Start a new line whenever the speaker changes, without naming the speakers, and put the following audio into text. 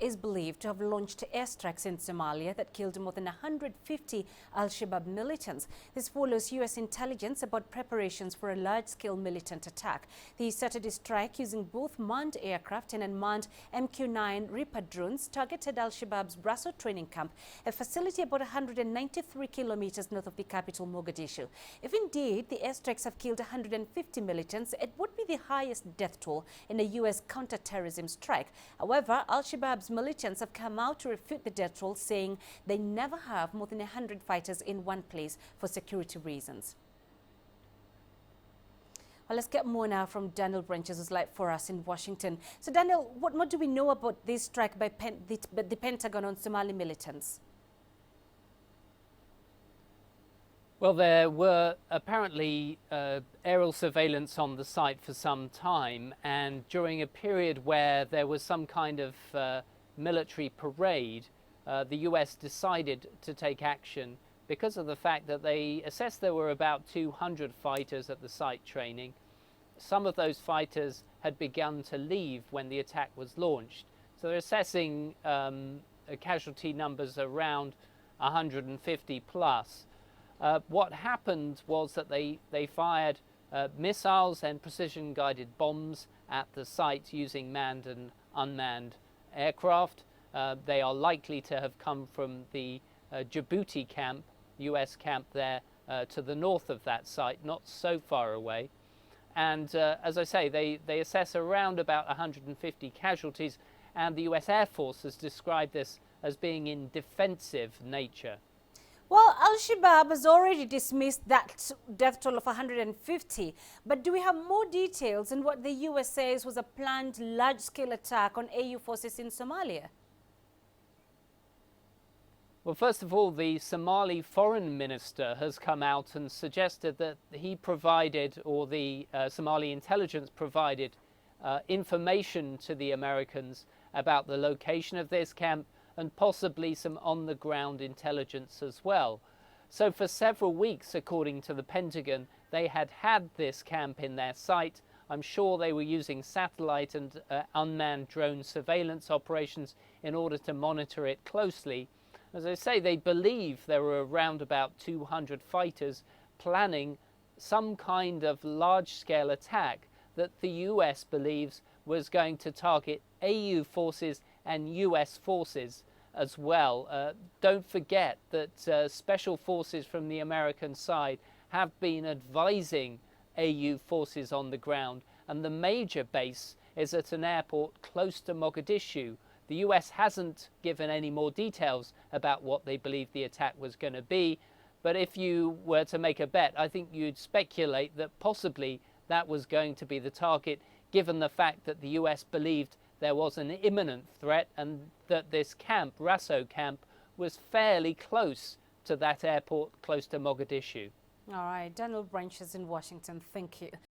is believed to have launched airstrikes in Somalia that killed more than 150 Al-Shabaab militants. This follows U.S. intelligence about preparations for a large-scale militant attack. The Saturday strike, using both manned aircraft and unmanned MQ-9 Reaper drones, targeted Al-Shabaab's Raso training camp, a facility about 193 kilometers north of the capital, Mogadishu. If indeed the airstrikes have killed 150 militants, it would be the highest death toll in a U.S. counter-terrorism strike. However, Al-Shabaab's militants have come out to refute the death toll, saying they never have more than 100 fighters in one place for security reasons. Well, let's get more now from Daniel Branches, who's live for us in Washington. So, Daniel, what do we know about this strike by the Pentagon on Somali militants?
Well, there were apparently aerial surveillance on the site for some time, and during a period where there was some kind of military parade, the US decided to take action because of the fact that they assessed there were about 200 fighters at the site training. Some of those fighters had begun to leave when the attack was launched. So they're assessing casualty numbers around 150 plus. What happened was that they fired missiles and precision-guided bombs at the site using manned and unmanned aircraft. They are likely to have come from the Djibouti camp, US camp there to the north of that site, not so far away. And as I say, they assess around about 150 casualties, and the US Air Force has described this as being in defensive nature.
Well, Al-Shabaab has already dismissed that death toll of 150, but do we have more details on what the US says was a planned large-scale attack on AU forces in Somalia?
Well, first of all, the Somali foreign minister has come out and suggested that he provided, or the Somali intelligence provided, information to the Americans about the location of this camp and possibly some on-the-ground intelligence as well. So for several weeks, according to the Pentagon, they had this camp in their sight. I'm sure they were using satellite and unmanned drone surveillance operations in order to monitor it closely. As I say, they believe there were around about 200 fighters planning some kind of large-scale attack that the US believes was going to target AU forces and US forces as well. Don't forget that special forces from the American side have been advising AU forces on the ground, and the major base is at an airport close to Mogadishu. The US hasn't given any more details about what they believe the attack was going to be, but if you were to make a bet, I think you'd speculate that possibly that was going to be the target, given the fact that the US believed there was an imminent threat and that this camp, Raso camp, was fairly close to that airport, close to Mogadishu.
All right, Daniel Branches in Washington, thank you.